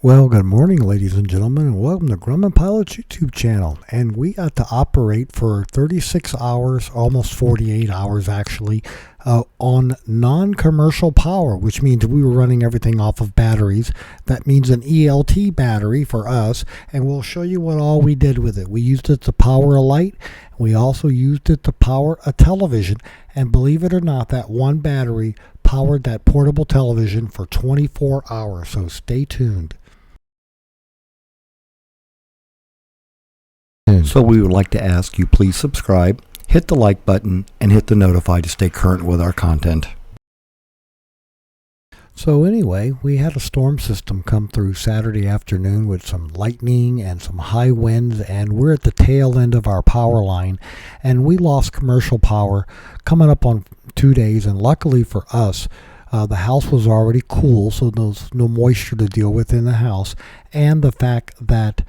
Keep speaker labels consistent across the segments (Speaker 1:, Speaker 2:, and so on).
Speaker 1: Well, good morning, ladies and gentlemen, and welcome to Grumman Pilot's YouTube channel. And we got to operate for 36 hours, almost 48 hours actually, on non-commercial power, which means we were running everything off of batteries. That means an ELT battery for us, and we'll show you what all we did with it. We used it to power a light. We also used it to power a television, and believe it or not, that one battery powered that portable television for 24 hours, so stay tuned. So we would like to ask you please subscribe, hit the like button, and hit the notify to stay current with our content. So anyway, we had a storm system come through Saturday afternoon with some lightning and some high winds, and we're at the tail end of our power line, and we lost commercial power coming up on 2 days. And luckily for us, the house was already cool, so there's no moisture to deal with in the house, and the fact that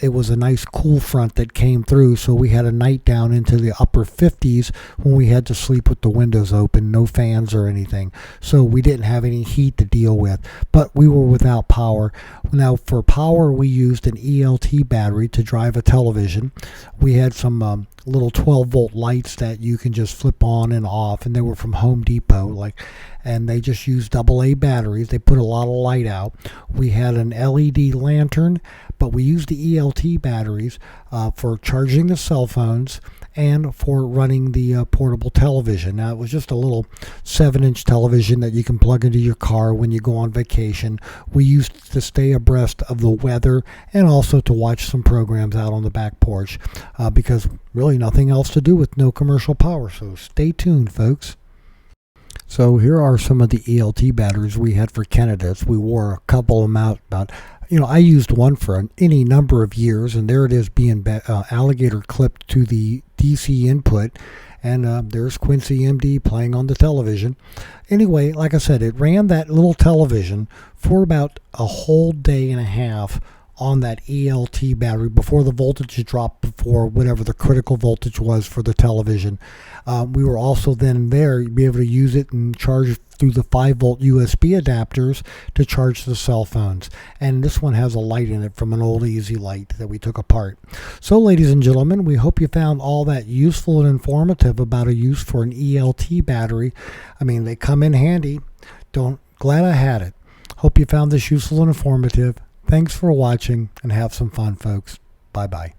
Speaker 1: it was a nice cool front that came through, so we had a night down into the upper 50s when we had to sleep with the windows open, no fans or anything. So we didn't have any heat to deal with, but we were without power. Now for power, we used an ELT battery to drive a television. We had some little 12-volt lights that you can just flip on and off, and they were from Home Depot, and they just used AA batteries. They put a lot of light out. We had an LED lantern, but we used the ELT batteries for charging the cell phones and for running the portable television. Now, it was just a little 7-inch television that you can plug into your car when you go on vacation. We used to stay abreast of the weather and also to watch some programs out on the back porch because really nothing else to do with no commercial power. So stay tuned, folks. So here are some of the ELT batteries we had for candidates. We wore a couple of them out I used one for any number of years, and there it is being alligator clipped to the DC input, and there's Quincy MD playing on the television. Anyway, like I said, it ran that little television for about a whole day and a half on that ELT battery before the voltage dropped before whatever the critical voltage was for the television. We were also then there be able to use it and charge through the 5-volt USB adapters to charge the cell phones. And this one has a light in it from an old Easy Light that we took apart. So ladies and gentlemen, we hope you found all that useful and informative about a use for an ELT battery. I mean, they come in handy. Glad I had it. Hope you found this useful and informative. Thanks for watching, and have some fun, folks. Bye-bye.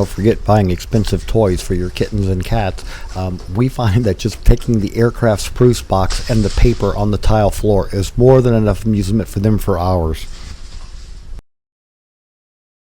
Speaker 1: Forget buying expensive toys for your kittens and cats. We find that just taking the aircraft spruce box and the paper on the tile floor is more than enough amusement for them for hours.